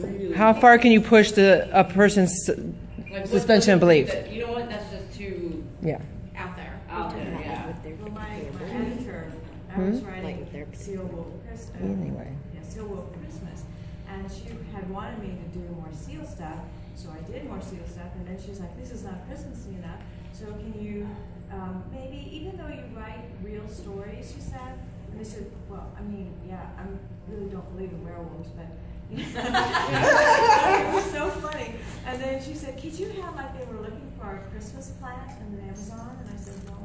really. How far can you push a person's suspension of belief? You know what? That's just too out there. Out there, yeah. Well, my editor, I was writing Seal Wolf Christmas. Anyway. Yeah, Seal Wolf Christmas, and she had wanted me to do more Seal stuff, so I did more Seal stuff, and then she's like, "This is not Christmassy enough. So can you maybe, even though you write real stories," she said. And I said, "Well, I mean, yeah, I really don't believe in werewolves, but." It was so funny. And then she said, "Could you have, like, they were looking for a Christmas plant in the Amazon?" And I said, "No."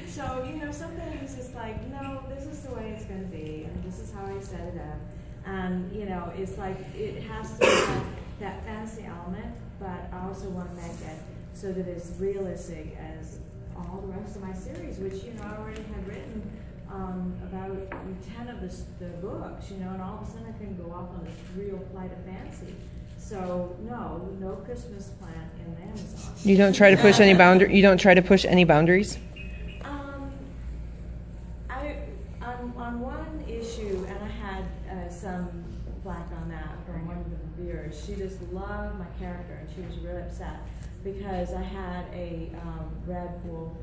So, you know, some things it's like, no, this is the way it's going to be, and this is how I set it up. And, you know, it's like, it has to have that fantasy element, but I also want to make it so that it's realistic as all the rest of my series, which, you know, I already had written about 10 of the books, you know, and all of a sudden I can go off on this real flight of fancy. So no Christmas plant in the Amazon. You don't try to push any boundary. You don't try to push any boundaries. On one issue, and I had some flack on that from one of the reviewers. She just loved my character, and she was really upset because I had a red wolf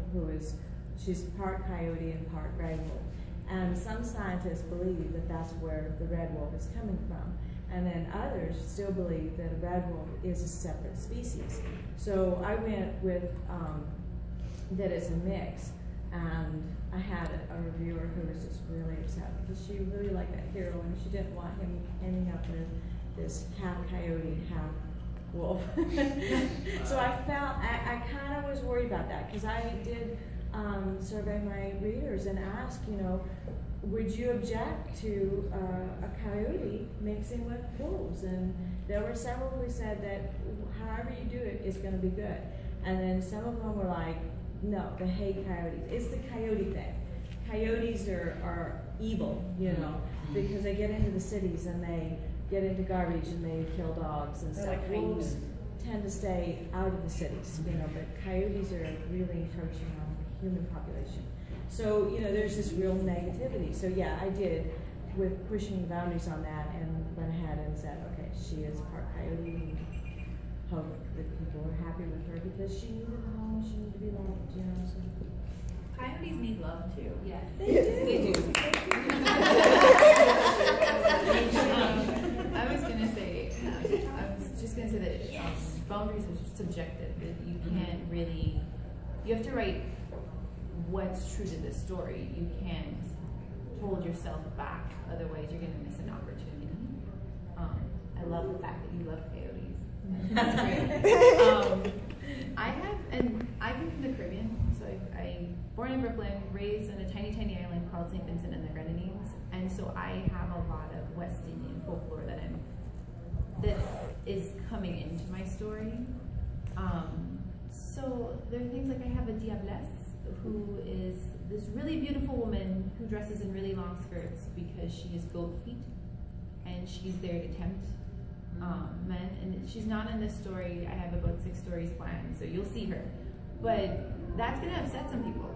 she's part coyote and part gray wolf. And some scientists believe that that's where the red wolf is coming from. And then others still believe that a red wolf is a separate species. So I went with that it's a mix. And I had a reviewer who was just really upset because she really liked that hero and she didn't want him ending up with this half coyote, half wolf. So I kind of was worried about that because I did survey my readers and ask, you know, would you object to a coyote mixing with wolves? And there were several who said that however you do it is going to be good. And then some of them were like, no, they hate coyotes. It's the coyote thing. Coyotes are evil, you know, because they get into the cities and they get into garbage and they kill dogs and stuff. Like wolves tend to stay out of the cities, you know, but coyotes are really encroaching on the human population. So, you know, there's this real negativity. So, yeah, I did with pushing the boundaries on that and went ahead and said, okay, she is part coyote and hope that people were happy with her because she needed a home, she needed to be loved, you know. So. Coyotes need love too. Yes, they do. I was just gonna say that boundaries are subjective. That you can't really. You have to write what's true to the story. You can't hold yourself back. Otherwise, you're gonna miss an opportunity. I love the fact that you love coyotes. That's great. I came from the Caribbean, so I born in Brooklyn, raised in a tiny, tiny island called St. Vincent and the Grenadines, and so I have a lot of West Indian folklore that is coming into my story. So there are things like I have a diablesse who is this really beautiful woman who dresses in really long skirts because she has goat feet, and she's there to tempt men, and she's not in this story. I have about 6 stories planned, so you'll see her. But that's going to upset some people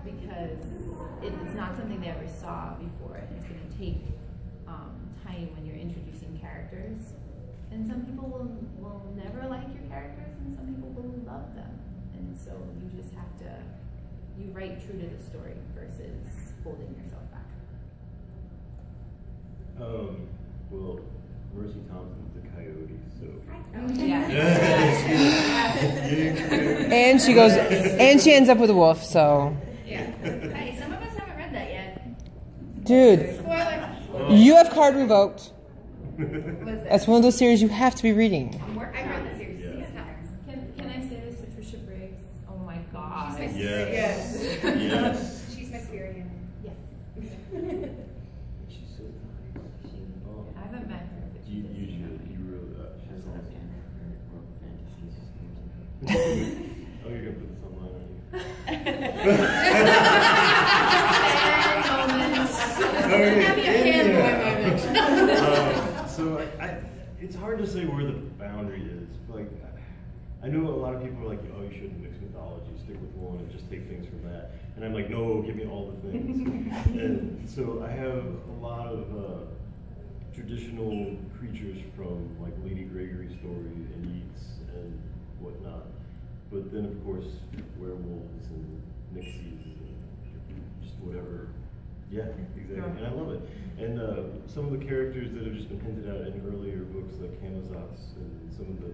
because it's not something they ever saw before, and it's going to take time when you're introducing characters. And some people will never like your characters, and some people will love them. And so you just have to, you write true to the story versus holding yourself back. Well, Mercy Thompson's the coyote, so. And she goes, and she ends up with a wolf, so. Yeah. Hey, some of us haven't read that yet. Dude, Spoiler. you have card revoked. That's one of those series you have to be reading. I've read the series 6 times. Can I say this, Patricia Briggs? Oh my God. Yes. Yes. Yes. She's my spirit animal. Yes. She's so nice. I haven't met her, but she You does. really she's awesome. Oh, you're gonna put this online, So it's hard to say where the boundary is. Like, I know a lot of people are like, oh, you shouldn't mix mythology, stick with one and just take things from that. And I'm like, no, give me all the things. And so I have a lot of traditional creatures from like Lady Gregory stories and Yeats and whatnot. But then, of course, werewolves and nixies and just whatever. Yeah, exactly. And I love it. And some of the characters that have just been hinted at in earlier books, like Camazotz and some of the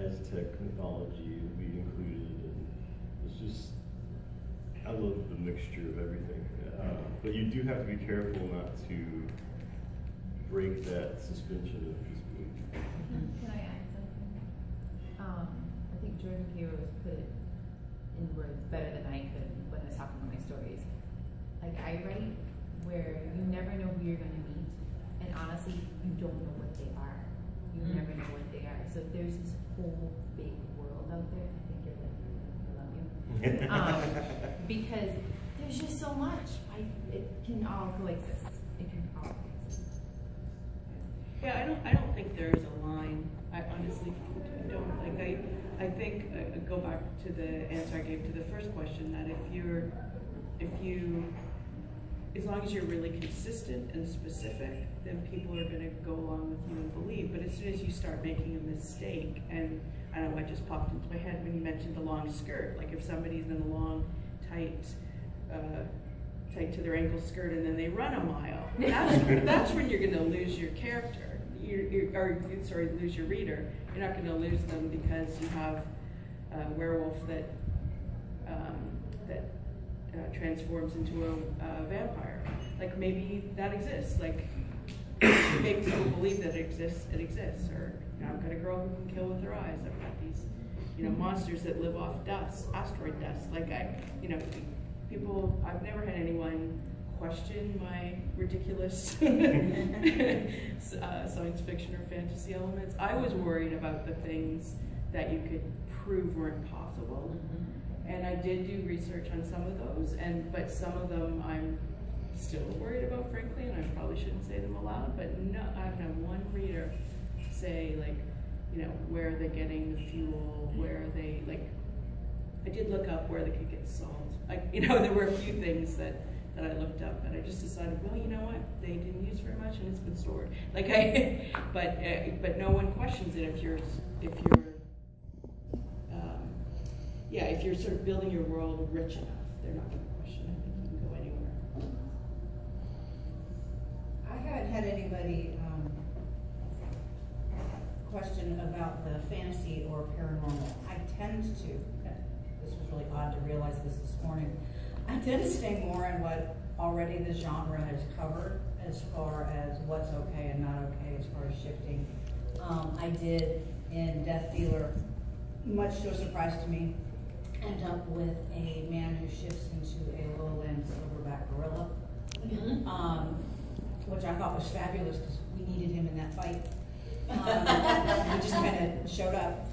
Aztec mythology will be included. And it's just, I love the mixture of everything. But you do have to be careful not to break that suspension of disbelief. Can I add something? I think Jordan Cairo has put it in words better than I could when I was talking about my stories. Like, I write where you never know who you're going to meet, and honestly, you don't know what they are. You never know what they are. So there's this whole big world out there. I think you're like, I love you. Because there's just so much. It can all coexist. It can all coexist. Yeah, I don't think there is a line. I honestly don't. Like, I think I go back to the answer I gave to the first question, that as long as you're really consistent and specific, then people are going to go along with you and believe. But as soon as you start making a mistake, and I don't know what just popped into my head when you mentioned the long skirt. Like, if somebody's in a long, tight to their ankle skirt, and then they run a mile, that's when you're going to lose your character. Lose your reader. You're not going to lose them because you have a werewolf that transforms into a vampire. Like, maybe that exists. Like, make people believe that it exists. Or, you know, I've got a girl who can kill with her eyes. I've got these, monsters that live off dust, asteroid dust. Like, people. I've never had anyone question my ridiculous science fiction or fantasy elements. I was worried about the things that you could prove were impossible. And I did do research on some of those, but some of them I'm still worried about, frankly, and I probably shouldn't say them aloud, but no, I haven't had one reader say, like, where are they getting the fuel, where are they, like, I did look up where they could get salt. There were a few things that I looked up, and I just decided, well, you know what, they didn't use very much, and it's been stored. Like, but no one questions it if you're sort of building your world rich enough, they're not going to question it. You can go anywhere. I haven't had anybody question about the fantasy or paranormal. I tend to, this was really odd to realize this morning, I tend to stay more in what already the genre has covered as far as what's okay and not okay as far as shifting. I did in Death Dealer, much to a surprise to me, end up with a man who shifts into a lowland silverback gorilla, which I thought was fabulous because we needed him in that fight. He just kind of showed up.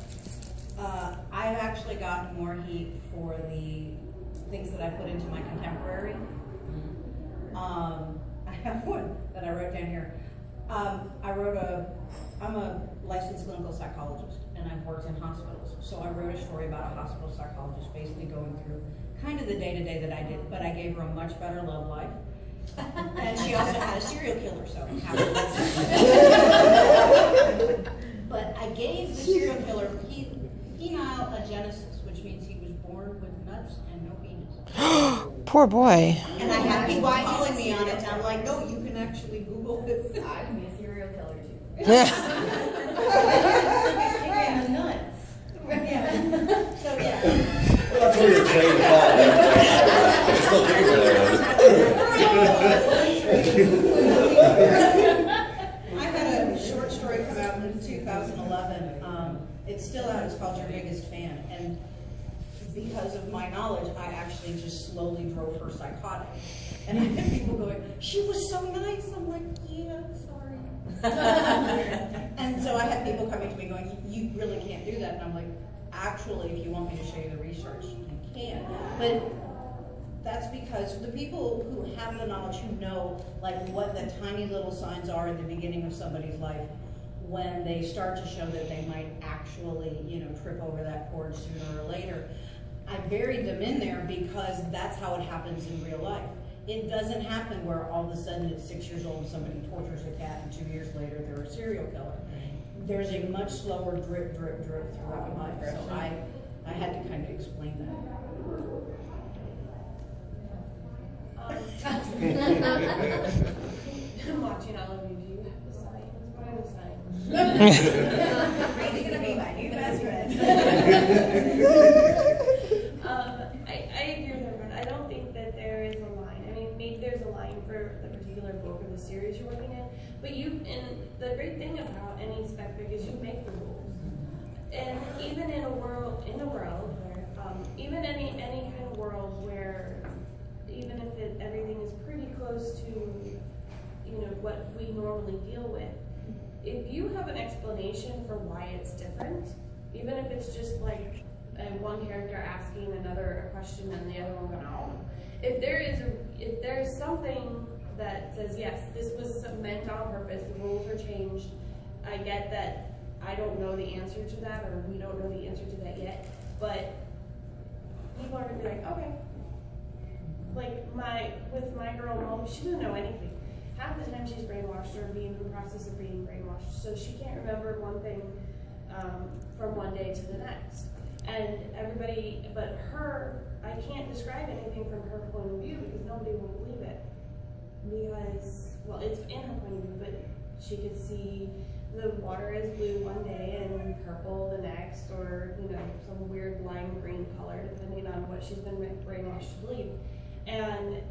I've actually gotten more heat for the things that I put into my contemporary. I have one that I wrote down here. I'm a licensed clinical psychologist, and I've worked in hospitals. So I wrote a story about a hospital psychologist basically going through kind of the day-to-day that I did, but I gave her a much better love life. And she also had a serial killer, so but I gave the serial killer penile agenesis, which means he was born with nuts and no penis. Poor boy. And I had people calling me on it, and I'm like, no, you can actually Google this. I can be a serial killer too. And the nuts. So yeah. That's where your train of thought. I still think I had a short story come out in 2011. It's still out. It's called Your Biggest Fan. And because of my knowledge, I actually just slowly drove her psychotic. And I had people going, she was so nice. I'm like, yeah, sorry. And so I had people coming to me going, you really can't do that. And I'm like, actually, if you want me to show you the research, you can. But that's because the people who have the knowledge, who know like what the tiny little signs are in the beginning of somebody's life, when they start to show that they might actually, trip over that cord sooner or later, I buried them in there because that's how it happens in real life. it doesn't happen where all of a sudden at 6 years old somebody tortures a cat and 2 years later they're a serial killer. There's a much slower drip, drip, drip throughout life. So I had to kind of explain that. I'm watching all of you. Do you have the signs? What are the signs? Rane's gonna be my new best friend. I agree with everyone. I don't think that there is a line. I mean, maybe there's a line for the particular book or the series you're working in, but and the great thing about any spec book is you make the rules. And even in a world where, even any kind of world where, even if everything is pretty close to, what we normally deal with, if you have an explanation for why it's different, even if it's just like one character asking another a question and the other one going, oh, if there's something that says, yes, this was meant on purpose, the rules are changed, I get that I don't know the answer to that, or we don't know the answer to that yet, but people are gonna be like, okay. Like with my girl, Mo, she doesn't know anything. Half the time she's brainwashed or being in the process of being brainwashed, so she can't remember one thing from one day to the next. And everybody, but her, I can't describe anything from her point of view because nobody will believe it. Because, well, it's in her point of view, but she could see the water is blue one day and purple the next, or, some weird lime green color, depending on what she's been brainwashed to believe. And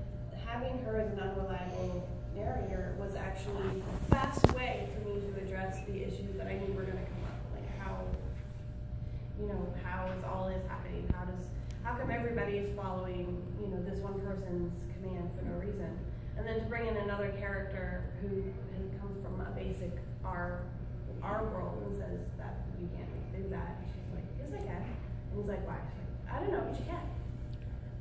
having her as an unreliable narrator was actually the best way for me to address the issues that I knew were going to come up, like how is all this happening? How come everybody is following, this one person's command for no reason? And then to bring in another character who comes from a basic our world and says that you can't do that. And she's like, yes, I can. And he's like, why? She's like, I don't know, but you can.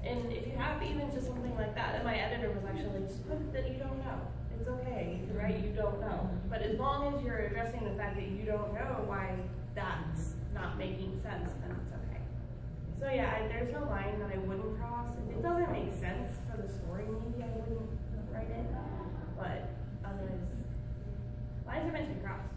And if you have even just something like that, and my editor was actually like, just put that you don't know. It's okay, right? You don't know. But as long as you're addressing the fact that you don't know why that's not making sense, then it's okay. So yeah, there's no line that I wouldn't cross. If it doesn't make sense for the story, maybe I wouldn't write it. But otherwise, lines are meant to be crossed.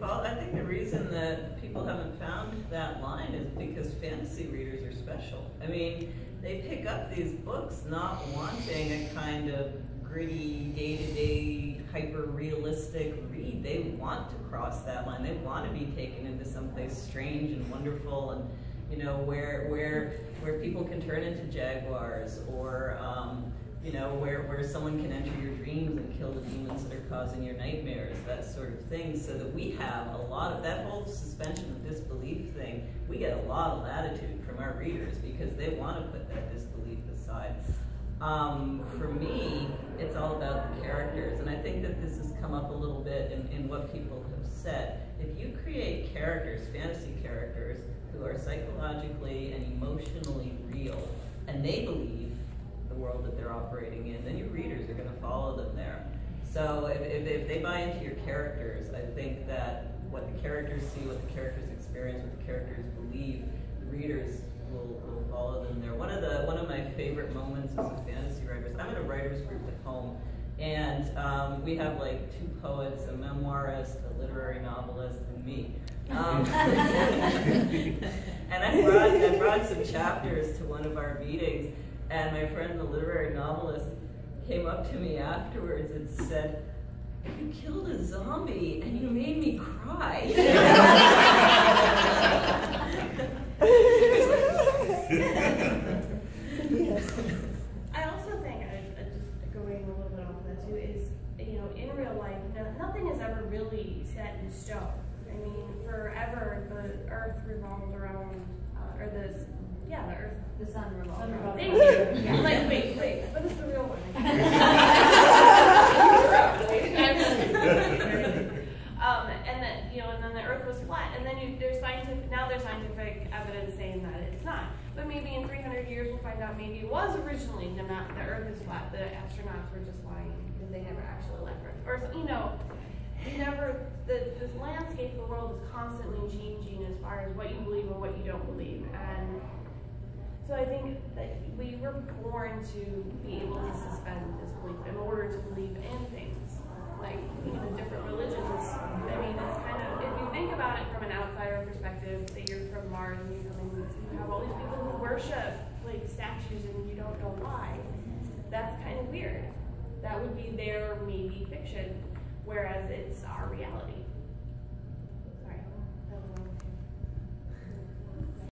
I think the reason that people haven't found that line is because fantasy readers are special. I mean, they pick up these books not wanting a kind of gritty, day-to-day, hyper-realistic read. They want to cross that line. They want to be taken into someplace strange and wonderful, and where people can turn into jaguars, or where someone can enter your dreams and kill the demons that are causing your nightmares, that sort of thing, so that we have a lot of that whole suspension of disbelief thing. We get a lot of latitude from our readers because they want to put that disbelief aside. For me, it's all about the characters, and I think that this has come up a little bit in what people have said. If you create characters, fantasy characters, who are psychologically and emotionally real, and they believe the world that they're operating in, then your readers are going to follow them there. So if they buy into your characters, I think that what the characters see, what the characters experience, what the characters believe, the readers will follow them there. One of my favorite moments as a fantasy writer, I'm in a writers group at home, and we have like 2 poets, a memoirist, a literary novelist, and me. And I brought some chapters to one of our meetings, and my friend, the literary novelist, came up to me afterwards and said, "You killed a zombie and you made me cry." Yes. I also think, just going a little bit off that too, is, in real life, nothing is ever really set in stone. I mean, forever the Earth revolved around, the Earth. The sun revolves. Thank you. Yeah. Like, wait, what is the real one? And then, and then the Earth was flat, and then there's scientific evidence saying that it's not. But maybe in 300 years we'll find out maybe it was originally the Earth is flat. The astronauts were just lying because they never actually left Earth, or the landscape of the world is constantly changing as far as what you believe and what you don't believe, and So I think that we were born to be able to suspend disbelief in order to believe in things. Like, even different religions, I mean, it's kind of, if you think about it from an outsider perspective, say you're from Mars and you have all these people who worship, like, statues and you don't know why, that's kind of weird. That would be their maybe fiction, whereas it's